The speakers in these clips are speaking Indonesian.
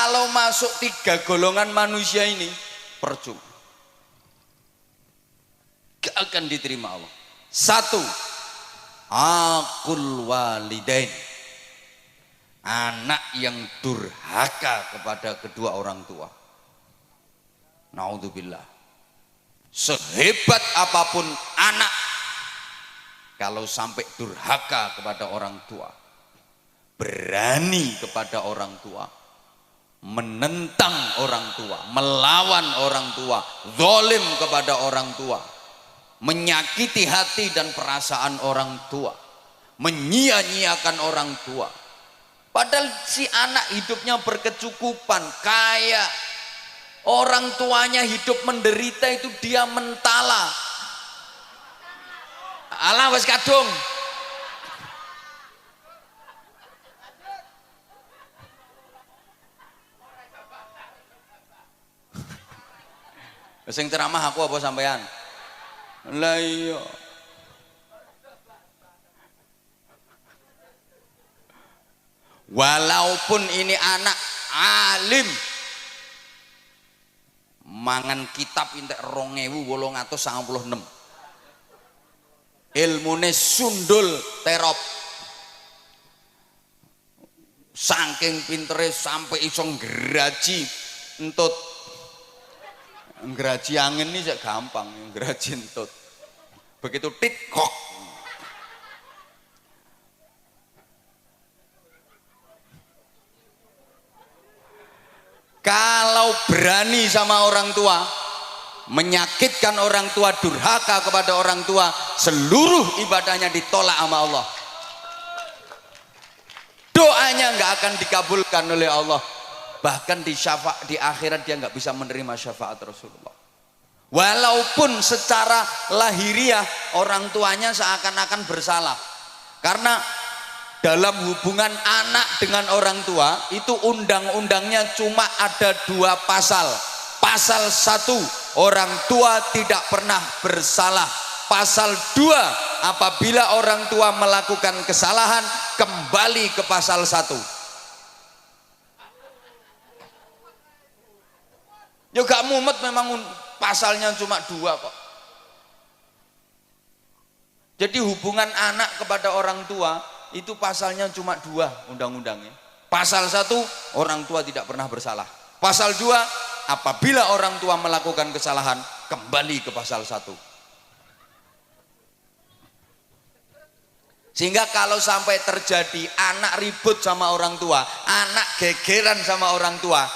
kalau masuk 3 golongan manusia ini percuma, gak akan diterima Allah. 1, aqul walidain, anak yang durhaka kepada kedua orang tua. Naudzubillah. Sehebat apapun anak, kalau sampai durhaka kepada orang tua, berani kepada orang tua, menentang orang tua, melawan orang tua, zalim kepada orang tua, menyakiti hati dan perasaan orang tua, menyia-nyiakan orang tua, padahal si anak hidupnya berkecukupan, kaya, orang tuanya hidup menderita, itu dia mentala. Alah wes kadung. Sing ceramah aku apa sampean? Lah iya. Walaupun ini anak alim, mangan kitab entek 2896, ilmune sundul terop, saking pintere sampai iso ngraji entut. Ngraji angin ini sak gampang, ngraji entut. Begitu tit kok. Kalau berani sama orang tua, menyakitkan orang tua, durhaka kepada orang tua, seluruh ibadahnya ditolak sama Allah. Doanya nggak akan dikabulkan oleh Allah. Bahkan di akhirat dia nggak bisa menerima syafaat Rasulullah. Walaupun secara lahiriah orang tuanya seakan-akan bersalah, karena dalam hubungan anak dengan orang tua itu undang-undangnya cuma ada 2 pasal. Pasal 1, orang tua tidak pernah bersalah. Pasal 2, apabila orang tua melakukan kesalahan, kembali ke pasal 1. Ya gak mumet, memang pasalnya cuma 2 kok. Jadi hubungan anak kepada orang tua itu pasalnya cuma 2 undang-undangnya. Pasal 1, orang tua tidak pernah bersalah. Pasal 2, apabila orang tua melakukan kesalahan, kembali ke pasal 1. Sehingga kalau sampai terjadi anak ribut sama orang tua, anak gegeran sama orang tua,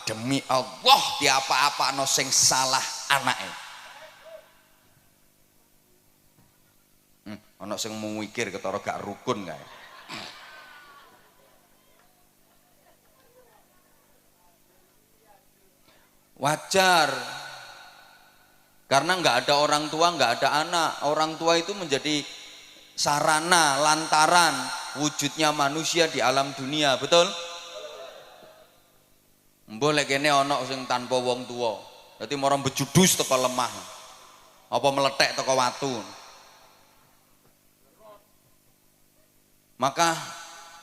demi Allah di apa-apa no sing salah anaknya. Ono sing mau mikir ketara gak rukun kae. Wajar, karena nggak ada orang tua, nggak ada anak. Orang tua itu menjadi sarana, lantaran wujudnya manusia di alam dunia, betul? Boleh kene ono sing tanpa wong tua, jadi orang bejudus teko lemah, apa meletek teko watu. Maka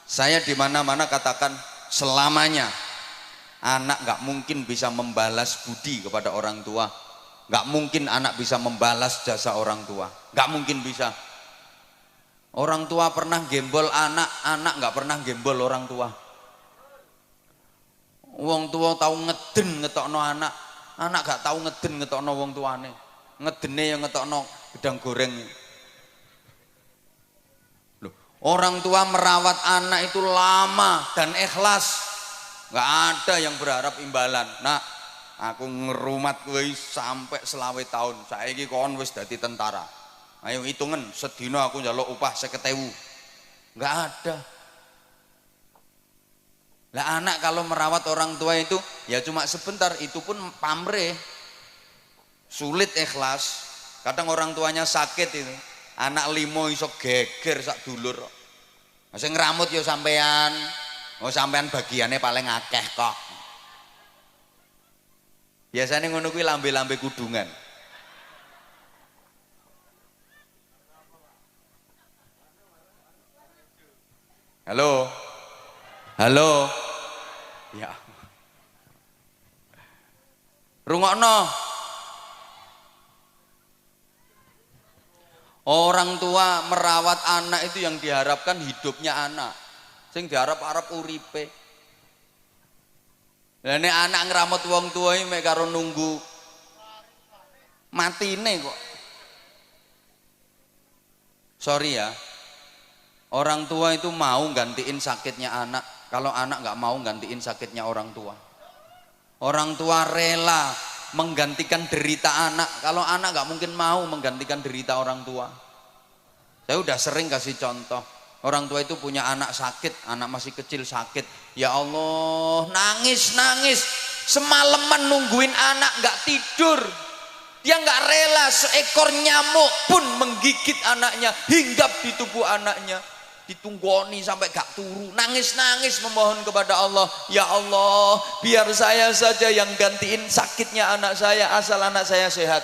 saya di mana-mana katakan selamanya anak nggak mungkin bisa membalas budi kepada orang tua, nggak mungkin anak bisa membalas jasa orang tua, nggak mungkin bisa. Orang tua pernah gembol anak, anak nggak pernah gembol orang tua. Wong tua tahu ngeden ngetokno anak, anak gak tahu ngeden ngetokno wong tuane. Ngedene yang ngetokno gedang goreng. Loh, orang tua merawat anak itu lama dan ikhlas, nggak ada yang berharap imbalan. Nah, aku ngerumat kowe sampai 20 tahun, saiki kon wis dadi tentara. Ayo hitungan, sedina aku njaluk upah 50.000. Nggak ada. Lah anak kalau merawat orang tua itu ya cuma sebentar, itu pun pamrih, sulit ikhlas. Kadang orang tuanya sakit itu, anak 5 iso geger sak dulur. Sing ngramut ya sampean, oh sampean bagiannya paling akeh kok. Biasanya ngono kuwi lambe-lambe kudungan. Halo. Halo. Ya. Rungokno. Orang tua merawat anak itu yang diharapkan hidupnya anak. Sing diharap-harap uripe. Lah nek anak ngramut wong tua iki mek karo nunggu matine kok. Sorry ya. Orang tua itu mau gantiin sakitnya anak. Kalau anak nggak mau gantiin sakitnya orang tua. Orang tua rela menggantikan derita anak. Kalau anak nggak mungkin mau menggantikan derita orang tua. Saya udah sering kasih contoh. Orang tua itu punya anak sakit, anak masih kecil sakit. Ya Allah, nangis. Semalaman nungguin anak nggak tidur. Dia nggak rela seekor nyamuk pun menggigit anaknya, hinggap di tubuh anaknya. Ditunggoni sampai gak turu, nangis memohon kepada Allah, ya Allah biar saya saja yang gantiin sakitnya anak saya asal anak saya sehat.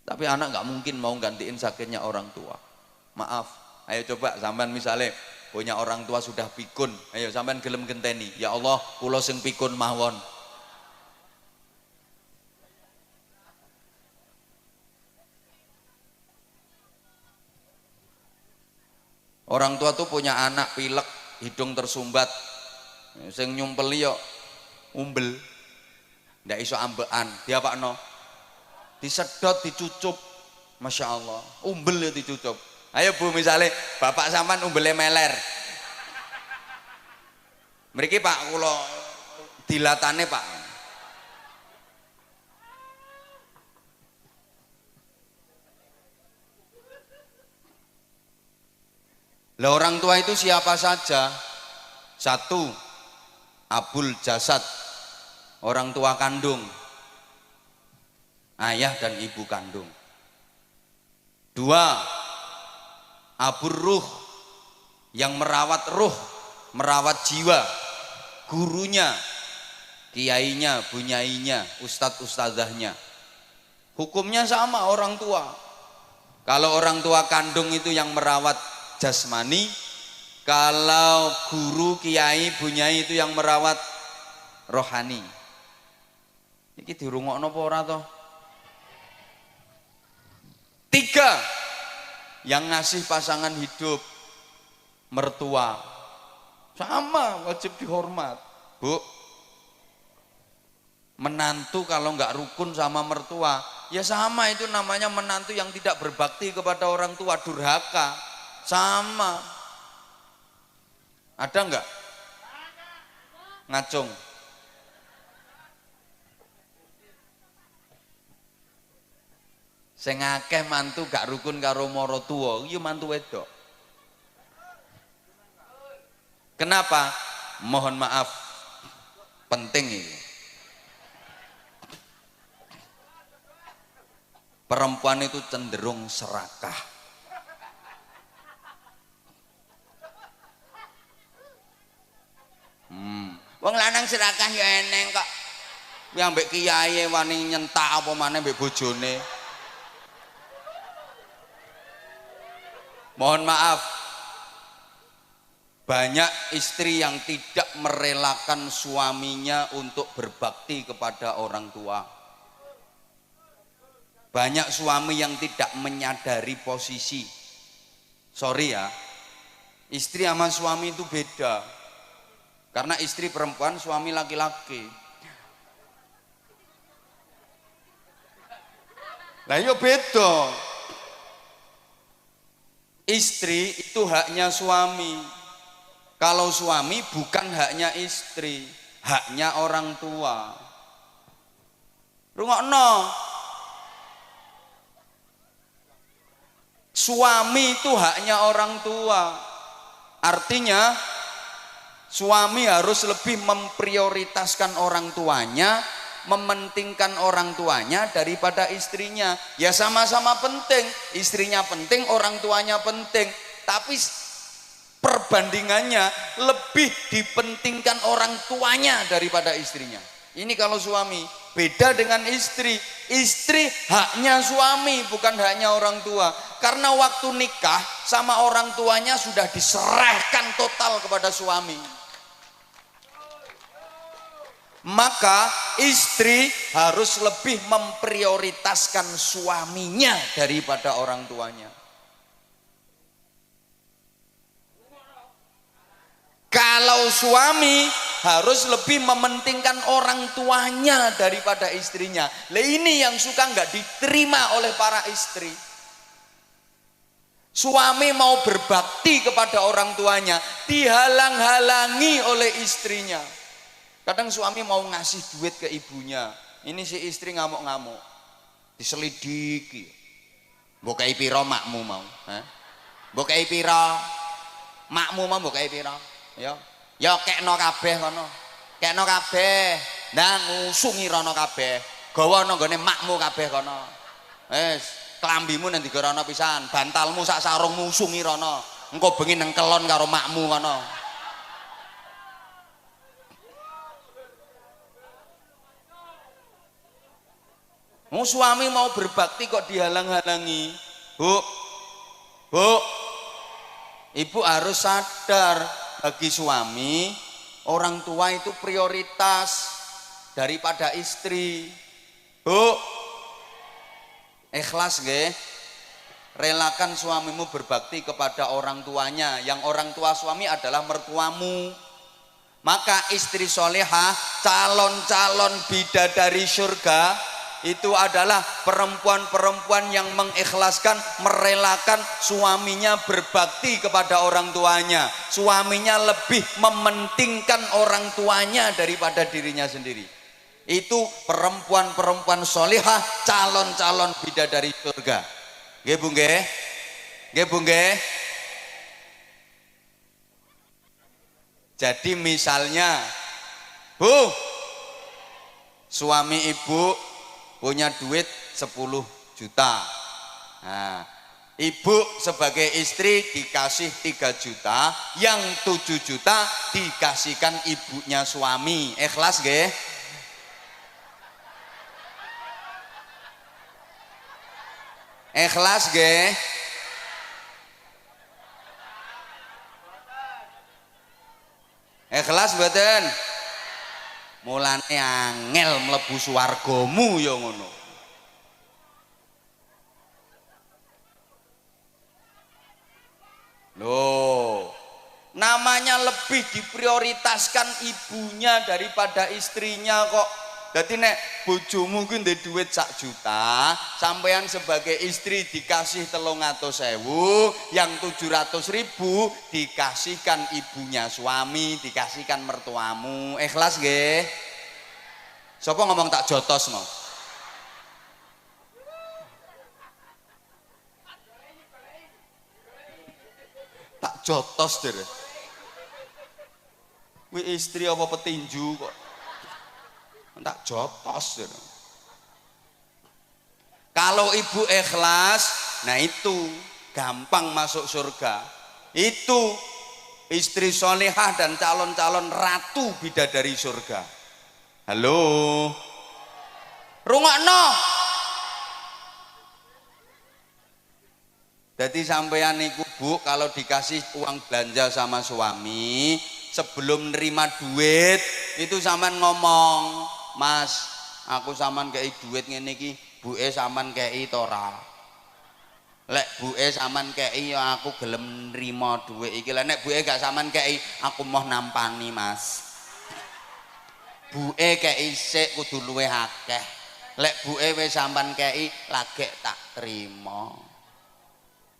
Tapi anak gak mungkin mau gantiin sakitnya orang tua. Maaf, ayo coba sampean misalnya punya orang tua sudah pikun, ayo sampean gelem genteni, ya Allah kula sing pikun mawon. Orang tua tuh punya anak pilek, hidung tersumbat, sing nyumpeli yo umbel, ndak iso ambekan, diapakno? Disedot, dicucup, masya Allah, umbel ya dicucup. Ayo bu, misalnya bapak sampean umbele meler, mriki pak kula dilatane pak. Lah orang tua itu siapa saja? Satu, abul jasad, orang tua kandung, ayah dan ibu kandung. Dua, abur ruh, yang merawat ruh, merawat jiwa, gurunya, kiainya, bunyainya, ustadz ustadzahnya. Hukumnya sama orang tua. Kalau orang tua kandung itu yang merawat jasmani, kalau guru, kiai, bunyai itu yang merawat rohani. Iki dirungokno apa ora toh? Tiga, yang ngasih pasangan hidup, mertua, sama wajib dihormat. Bu, menantu kalau nggak rukun sama mertua, ya sama itu namanya menantu yang tidak berbakti kepada orang tua, durhaka. Sama. Ada enggak? Ngacung. Sing akeh mantu gak rukun karo mara tuwa, iya mantu wedok. Kenapa? Mohon maaf. Penting ini. Perempuan itu cenderung serakah. Wong lanang serakah ya eneng kok. Yang mbek kiai wani nyentak apa maneh mbek bojone. Mohon maaf. Banyak istri yang tidak merelakan suaminya untuk berbakti kepada orang tua. Banyak suami yang tidak menyadari posisi. Sorry ya. Istri sama suami itu beda. Karena istri perempuan, suami laki-laki. Lah yo beda. Istri itu haknya suami. Kalau suami bukan haknya istri, haknya orang tua. Rungokno. Suami itu haknya orang tua. Artinya suami harus lebih memprioritaskan orang tuanya, mementingkan orang tuanya daripada istrinya. Ya sama-sama penting, istrinya penting, orang tuanya penting. Tapi perbandingannya lebih dipentingkan orang tuanya daripada istrinya. Ini kalau suami. Beda dengan istri. Istri haknya suami, bukan haknya orang tua. Karena waktu nikah sama orang tuanya sudah diserahkan total kepada suami. Maka istri harus lebih memprioritaskan suaminya daripada orang tuanya. Kalau suami harus lebih mementingkan orang tuanya daripada istrinya. Lah ini yang suka nggak diterima oleh para istri. Suami mau berbakti kepada orang tuanya, dihalang-halangi oleh istrinya. Kadang suami mau ngasih duit ke ibunya, ini si istri ngamuk-ngamuk, diselidiki. Bokai piro makmu mau? Bokai piro makmu mau bokai piro? Ya kekno kabeh kono, kekno kabeh, ndang ngusungi rono kabeh, gawa nang gone makmu kabeh kono. Wis klambimu nang digarono pisan, bantalmu sak sarungmu usungi rono, engko bengi nang kelon karo makmu kono. Suami mau berbakti kok dihalang-halangi. Bu, ibu harus sadar, bagi suami orang tua itu prioritas daripada istri. Bu, ikhlas nggih, relakan suamimu berbakti kepada orang tuanya, yang orang tua suami adalah mertuamu. Maka istri solehah, calon-calon bidadari surga itu adalah perempuan-perempuan yang mengikhlaskan, merelakan suaminya berbakti kepada orang tuanya. Suaminya lebih mementingkan orang tuanya daripada dirinya sendiri. Itu perempuan-perempuan solihah, calon-calon bidadari surga. Nggih Bu nggih? Nggih Bu nggih? Jadi misalnya, Bu, suami ibu punya duit 10 juta. Nah, ibu sebagai istri dikasih 3 juta, yang 7 juta dikasihkan ibunya suami. Ikhlas nggih? Ikhlas nggih? Ikhlas mboten? Mulane angel mlebu swargamu ya ngono. Loh, namanya lebih diprioritaskan ibunya daripada istrinya kok. Jadi nek bojomu ku ndek duit 1 juta, sampean sebagai istri dikasih 300.000, yang 700.000 dikasihkan ibunya suami, dikasihkan mertuamu. Ikhlas nggih? Sapa ngomong tak jotos mau? Tak jotos dere. Kuwi istri apa petinju kok? Tak jotos. Kalau ibu ikhlas, nah itu gampang masuk surga. Itu istri solehah dan calon-calon ratu bidadari surga. Halo, rungokno. Jadi sampeyan niku Bu, kalau dikasih uang belanja sama suami, sebelum nerima duit itu sampean ngomong, Mas, aku sampean kei duit ngene iki, buke sampean kei to ora? Lek buke sampean kei ya aku gelem nrimo duit iki. Lah nek buke gak sampean kei, aku mau nampani, Mas. Buke kei sik kudu luwih akeh. Lek buke wis sampean kei, lagek tak trimo.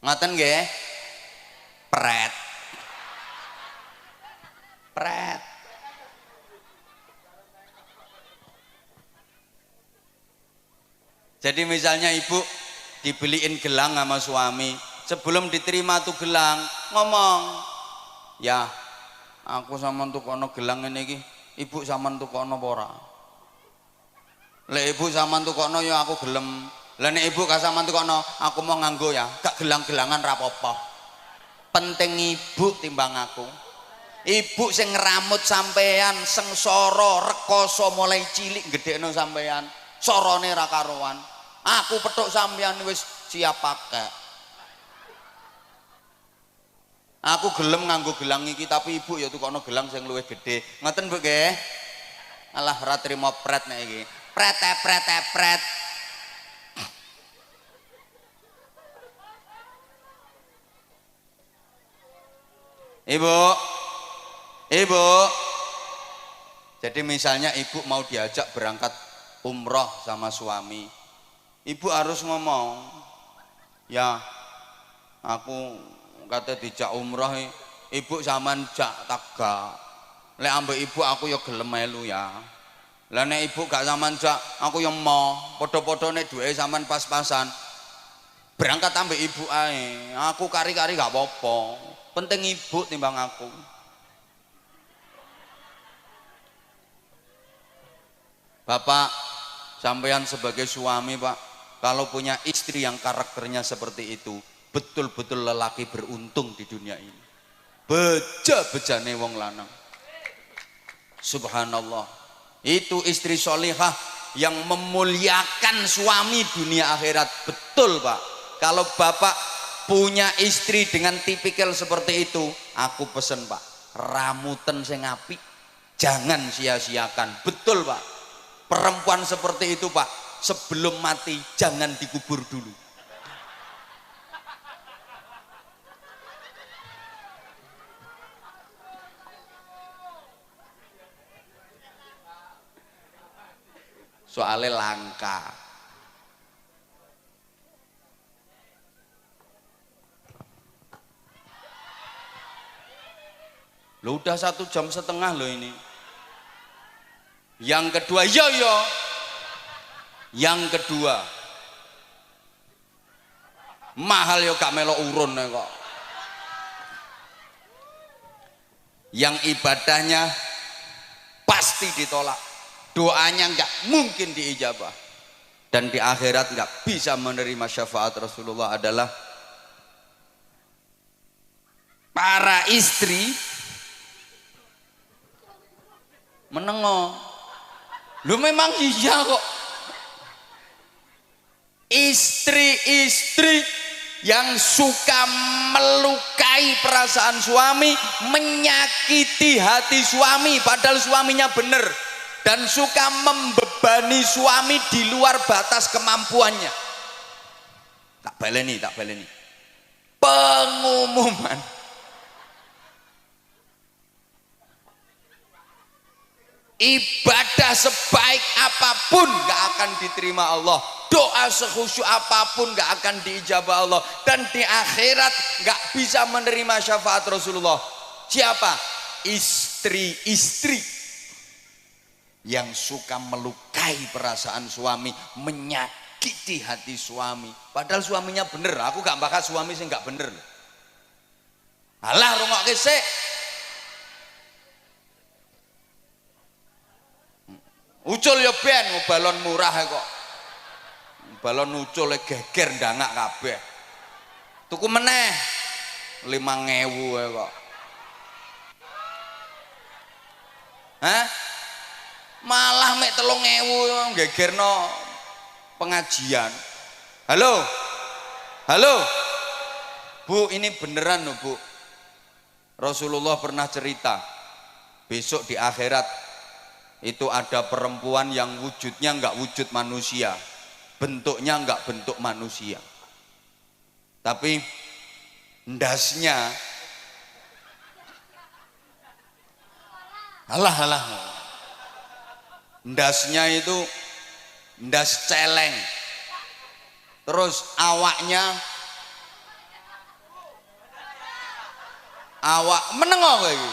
Ngoten nggih? Pret. Pret. Jadi misalnya ibu dibeliin gelang sama suami, sebelum diterima tuh gelang ngomong, ya aku sama tukono gelang ini iki, ibu sama tukono pora. Le ibu sama tukono ya aku gelem. Lah nek ibu gak sama tukono, aku mau nganggo ya, gak gelang-gelangan rapopo. Penting ibu timbang aku. Ibu sing ngeramut sampean, sengsara rekoso mulai cilik gedhekno sampean, sorone ra karuan. Aku petuk sampean wis siap pakai. Aku gelem nganggo gelang iki, tapi ibu ya tukono gelang sing luwih gedhe. Ngoten Bu nggih? Alah ora trimo pret nek iki. Pret pret pret. Ibu, ibu. Jadi misalnya ibu mau diajak berangkat umroh sama suami, ibu harus ngomong, ya aku kata dijak umroh, ibu sampean jak tak gak. Lek ambek ibu aku ya gelem melu ya. Lah nek ibu gak sampean jak, aku ya mau. Padha-padha nek duwe sampean pas-pasan. Berangkat ambek ibu ae. Aku kari-kari gak apa-apa. Penting ibu timbang aku. Bapak, sampean sebagai suami, Pak, kalau punya istri yang karakternya seperti itu, betul-betul lelaki beruntung di dunia ini. Beja-bejane wong lanang. Subhanallah. Itu istri solihah yang memuliakan suami dunia akhirat. Betul, Pak. Kalau Bapak punya istri dengan tipikal seperti itu, aku pesen, Pak, ramuten sing apik, jangan sia-siakan. Betul, Pak. Perempuan seperti itu, Pak, sebelum mati jangan dikubur dulu. Soalnya langka. Lo udah 1,5 jam loh ini. Yang kedua, yo. Yang kedua, mahal yo gak melo urun kok. Yang ibadahnya pasti ditolak, doanya nggak mungkin diijabah, dan di akhirat nggak bisa menerima syafaat Rasulullah adalah para istri menengok. Lu memang iya kok. Istri-istri yang suka melukai perasaan suami, menyakiti hati suami padahal suaminya benar, dan suka membebani suami di luar batas kemampuannya. Tak baleni. Pengumuman. Ibadah sebaik apapun gak akan diterima Allah, doa sekhusyuk apapun gak akan diijabah Allah, dan di akhirat gak bisa menerima syafaat Rasulullah. Siapa? Istri-istri yang suka melukai perasaan suami, menyakiti hati suami padahal suaminya bener. Aku gak bakal suami sih gak bener. Alah rungokke sik. Ucul ya ben, balon murah kok. Balon ucul geger ndangak kabeh. Tuku meneh 5.000 kok. Hah? Malah mek 3.000 gegerno pengajian. Halo? Bu, ini beneran loh, Bu. Rasulullah pernah cerita, besok di akhirat itu ada perempuan yang wujudnya enggak wujud manusia, bentuknya enggak bentuk manusia, tapi ndasnya ndasnya itu ndas celeng, terus awak menengok lagi,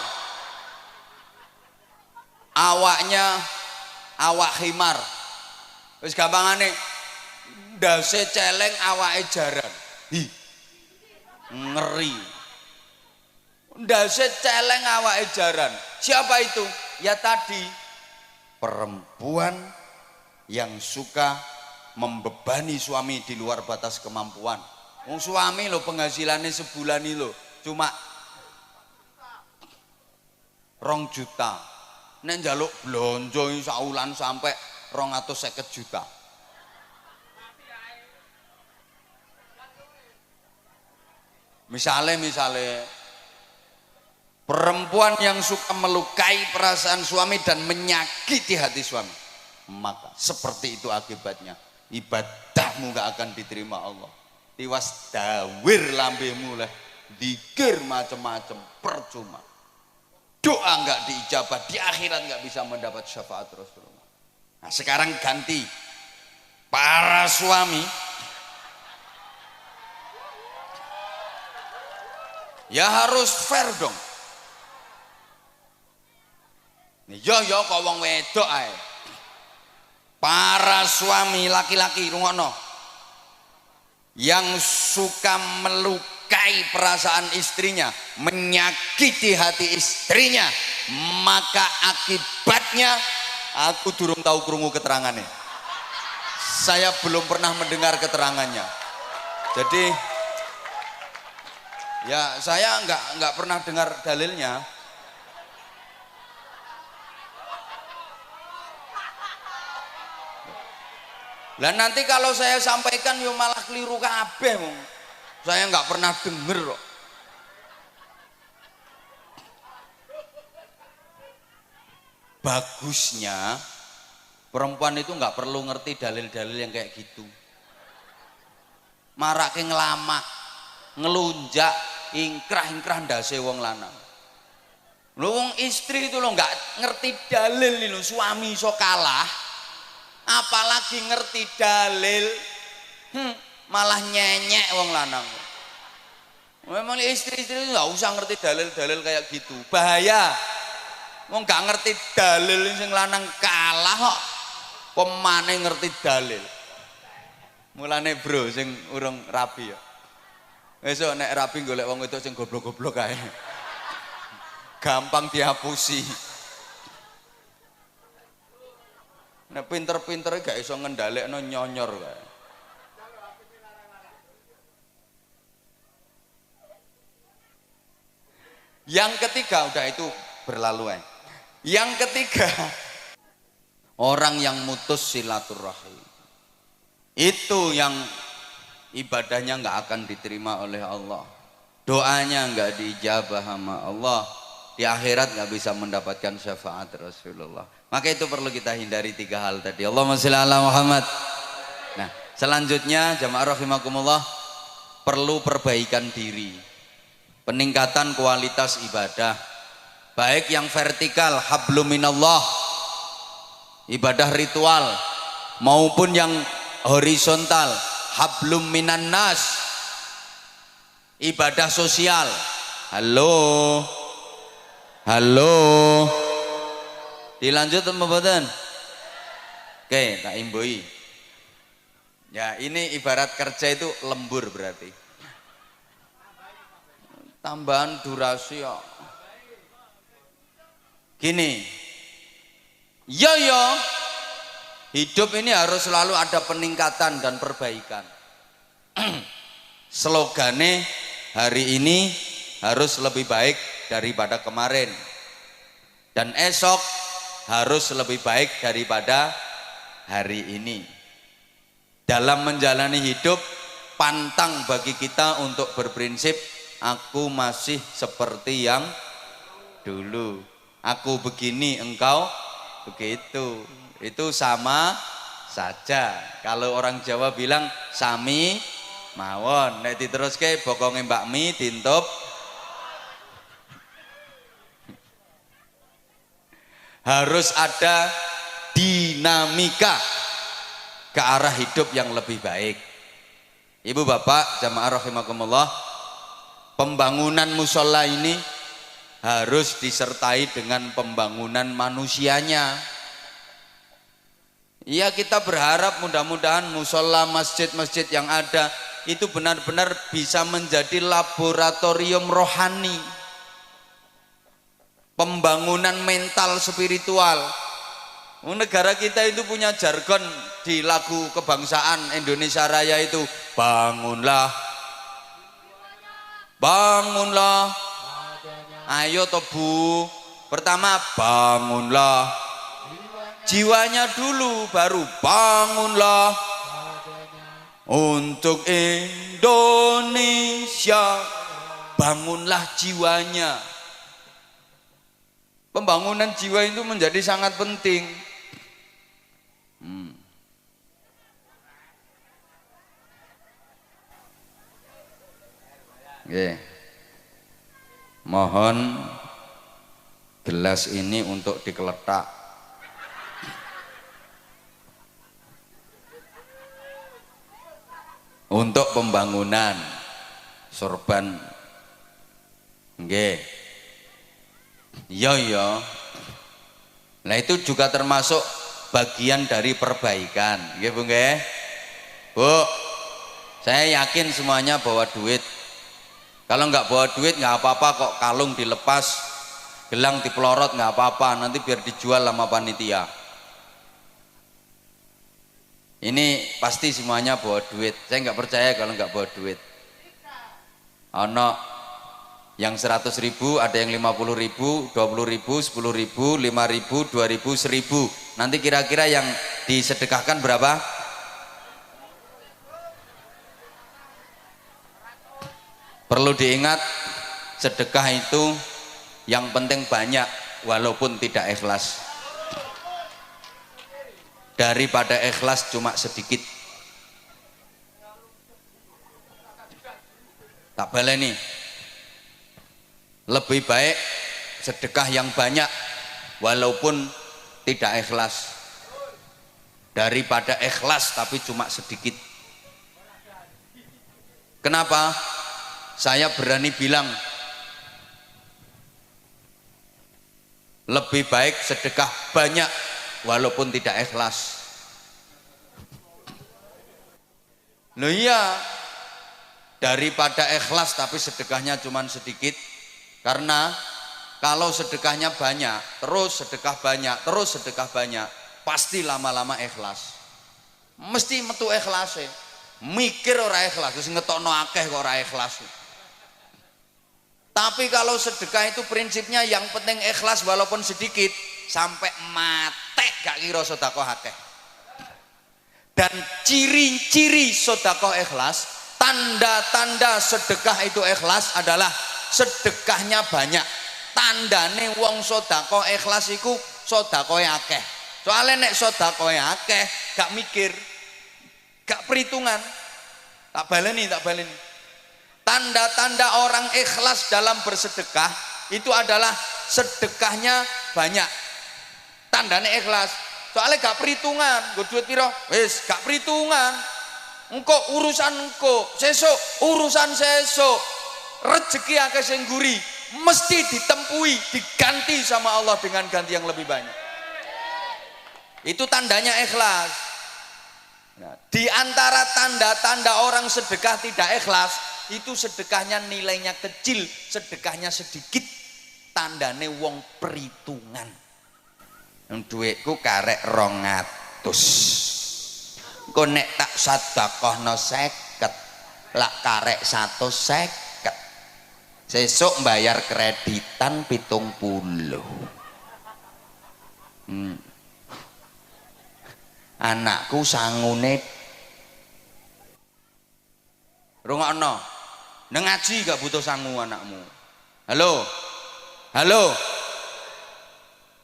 awaknya awak khimar. Wis gampangane ndase celeng awake jaran. Ngeri. Ndase celeng awake jaran. Siapa itu? Ya tadi, perempuan yang suka membebani suami di luar batas kemampuan. Wong suami lo penghasilannya sebulan ini lo cuma 2 juta. Nek njaluk blonjo saulan sampai 250 juta. Misale Perempuan yang suka melukai perasaan suami dan menyakiti hati suami, maka seperti itu akibatnya, ibadahmu gak akan diterima Allah. Tiwas dawir lambemu lah, dikir macam-macam, percuma. Doa gak diijabah, di akhirat gak bisa mendapat syafaat Rasulullah. Nah sekarang ganti, para suami ya harus fair dong. Yo kok wong wedok ae. Para suami laki-laki rungokno. Yang suka melukai perasaan istrinya, menyakiti hati istrinya, maka akibatnya aku durung tahu krungu keterangannya. Saya belum pernah mendengar keterangannya. Jadi ya saya nggak pernah dengar dalilnya. Lah nanti kalau saya sampaikan yo malah keliru kabeh wong. Saya nggak pernah denger kok. Bagusnya perempuan itu nggak perlu ngerti dalil-dalil yang kayak gitu. Marake ngelama, ngelunjak, ingkrah-ingkrah ndase wong lanang. Lho wong istri itu lo nggak ngerti dalil lho, suami iso kalah. Apalagi ngerti dalil, malah nyenyek wong lanang. Memang istri-istri itu nggak usah ngerti dalil-dalil kayak gitu, bahaya. Wong nggak ngerti dalil sing lanang kalah kok, pemane ngerti dalil. Mulane bro, sing urung rabi ya. Besok nek rabi golek wong itu sing goblok-goblok kae. Gampang dihapusi. Nek pinter-pintere gak iso ngendhalekno nyonyor kae. Yang ketiga udah itu berlalu. Yang ketiga, orang yang mutus silaturahim. Itu yang ibadahnya nggak akan diterima oleh Allah. Doanya nggak diijabah sama Allah. Di akhirat nggak bisa mendapatkan syafaat Rasulullah. Maka itu perlu kita hindari 3 hal tadi. Allahumma sholli ala Muhammad. Nah, selanjutnya jamaah rahimakumullah, perlu perbaikan diri. Peningkatan kualitas ibadah. Baik yang vertikal, hablum minallah, ibadah ritual, maupun yang horizontal, hablum minan nas, ibadah sosial. Halo. Dilanjut apa mboten? Oke, tak imbui. Ya, ini ibarat kerja itu lembur berarti. Tambahan durasi ya. Gini. Yo, hidup ini harus selalu ada peningkatan dan perbaikan. Slogane hari ini harus lebih baik daripada kemarin. Dan esok harus lebih baik daripada hari ini. Dalam menjalani hidup, pantang bagi kita untuk berprinsip aku masih seperti yang dulu. Aku begini, engkau begitu. Itu sama saja. Kalau orang Jawa bilang sami mawon, nek diteruske bokonge Mbak Mi dintup. Harus ada dinamika ke arah hidup yang lebih baik. Ibu bapak jamaah rahimakumullah, pembangunan musola ini harus disertai dengan pembangunan manusianya. Iya, kita berharap mudah-mudahan musola, masjid-masjid yang ada itu benar-benar bisa menjadi laboratorium rohani, pembangunan mental spiritual. Negara kita itu punya jargon di lagu kebangsaan Indonesia Raya itu, bangunlah, bangunlah, ayo toh Bu. Pertama bangunlah jiwanya dulu, baru bangunlah untuk Indonesia. Bangunlah jiwanya. Pembangunan jiwa itu menjadi sangat penting. Oke. Mohon gelas ini untuk dikeletak. Untuk pembangunan sorban. Nggih. Iya. Nah itu juga termasuk bagian dari perbaikan. Nggih Bu nggih. Bu, saya yakin semuanya bawa duit. Kalau nggak bawa duit nggak apa-apa kok, kalung dilepas, gelang dipelorot nggak apa-apa, nanti biar dijual sama panitia. Ini pasti semuanya bawa duit. Saya nggak percaya kalau nggak bawa duit. Ono yang 100.000, ada yang 50.000, 20.000, 10.000, 5.000, 2.000, 1.000. Nanti kira-kira yang disedekahkan berapa? Perlu diingat, sedekah itu yang penting banyak walaupun tidak ikhlas. Daripada ikhlas cuma sedikit. Tak baleni. Lebih baik sedekah yang banyak walaupun tidak ikhlas daripada ikhlas tapi cuma sedikit. Kenapa? Saya berani bilang lebih baik sedekah banyak walaupun tidak ikhlas. Loh iya, daripada ikhlas tapi sedekahnya cuma sedikit. Karena kalau sedekahnya banyak, terus sedekah banyak, terus sedekah banyak, pasti lama-lama ikhlas. Mesti metu ikhlas ya. Mikir ora ikhlas, terus ngetokno akeh kok ora ikhlas. Tapi kalau sedekah itu prinsipnya yang penting ikhlas walaupun sedikit, sampai mate gak kira sedekah akeh. Dan ciri-ciri sedekah ikhlas, tanda-tanda sedekah itu ikhlas adalah sedekahnya banyak. Tandane wong sedekah ikhlas iku sedekahe akeh. Soalnya nek sedekahe akeh gak mikir, gak perhitungan. Tak baleni. Tanda-tanda orang ikhlas dalam bersedekah itu adalah sedekahnya banyak. Tandane ikhlas. Soalnya gak perhitungan, gue duit piro, wis gak perhitungan. Engko urusan engko, sesuk urusan sesuk. Rezeki akeh sing guri, mesti ditempui, diganti sama Allah dengan ganti yang lebih banyak. Itu tandanya ikhlas. Nah, di antara tanda-tanda orang sedekah tidak ikhlas, itu sedekahnya nilainya kecil, sedekahnya sedikit, tandane wong perhitungan. Duitku karek 200, engko nek tak sedekahno 50, lak karek 150, sesuk bayar kreditan 70. Anakku sangune rungokno nang ngaji gak butuh sangu anakmu. Halo.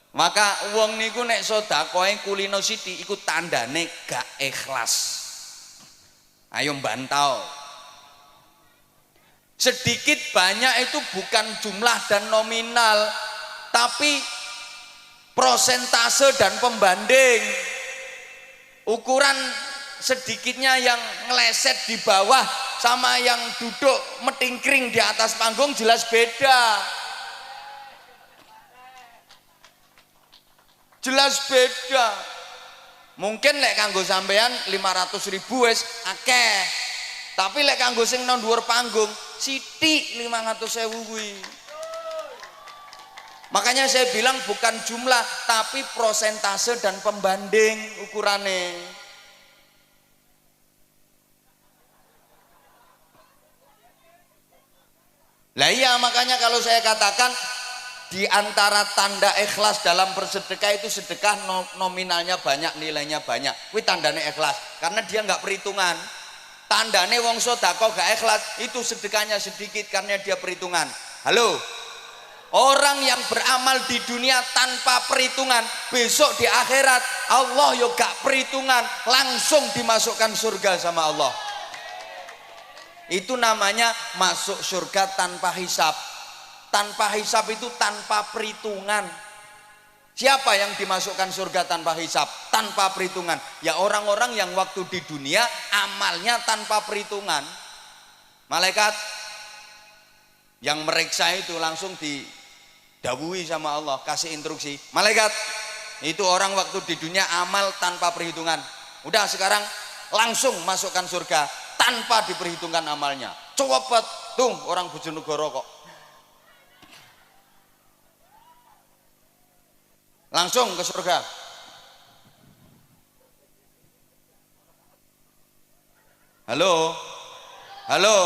Maka wong niku nek sedekahe kulino sithik iku tandane gak ikhlas. Ayo bantau. Sedikit banyak itu bukan jumlah dan nominal, tapi prosentase dan pembanding. Ukuran sedikitnya yang ngeleset di bawah sama yang duduk metingkring di atas panggung jelas beda. Jelas beda. Mungkin lek kanggo sampean 500.000 wis akeh. Tapi lek kanggo sing nang dhuwur panggung sithik 500.000 kuwi. Makanya saya bilang bukan jumlah tapi prosentase dan pembanding ukurannya. Lah iya, makanya kalau saya katakan di antara tanda ikhlas dalam bersedekah itu sedekah nominalnya banyak, nilainya banyak. Kuwi tandane ikhlas karena dia nggak perhitungan. Tandane wong sedekah gak ikhlas itu sedekahnya sedikit karena dia perhitungan. Halo. Orang yang beramal di dunia tanpa perhitungan, besok di akhirat Allah yo gak perhitungan, langsung dimasukkan surga sama Allah. Itu namanya masuk surga tanpa hisab. Tanpa hisab itu tanpa perhitungan. Siapa yang dimasukkan surga tanpa hisab, tanpa perhitungan? Ya orang-orang yang waktu di dunia amalnya tanpa perhitungan. Malaikat yang meriksa itu langsung didhawuhi sama Allah, kasih instruksi. Malaikat, itu orang waktu di dunia amal tanpa perhitungan. Udah sekarang langsung masukkan surga tanpa diperhitungkan amalnya. Cepet, tung orang Bojonegoro kok. Langsung ke surga. Halo? Halo?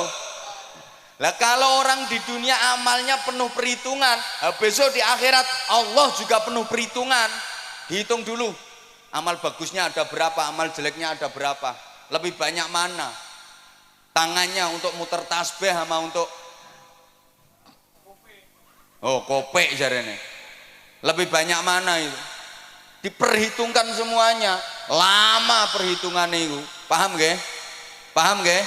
Lah kalau orang di dunia amalnya penuh perhitungan, besok di akhirat Allah juga penuh perhitungan. Dihitung dulu, amal bagusnya ada berapa, amal jeleknya ada berapa, lebih banyak mana tangannya untuk muter tasbih sama untuk kopek jarene, lebih banyak mana itu, diperhitungkan semuanya. Lama perhitungan itu, paham gak? Paham gak?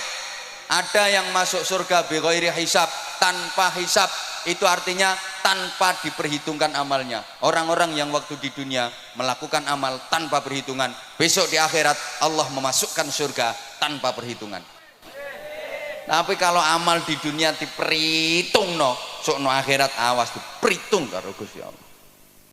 Ada yang masuk surga bi ghairi hisab, tanpa hisab, itu artinya tanpa diperhitungkan amalnya. Orang-orang yang waktu di dunia melakukan amal tanpa perhitungan, besok di akhirat Allah memasukkan surga tanpa perhitungan. Tapi kalau amal di dunia diperhitung no, sok no akhirat awas diperhitung karo Gusti Allah.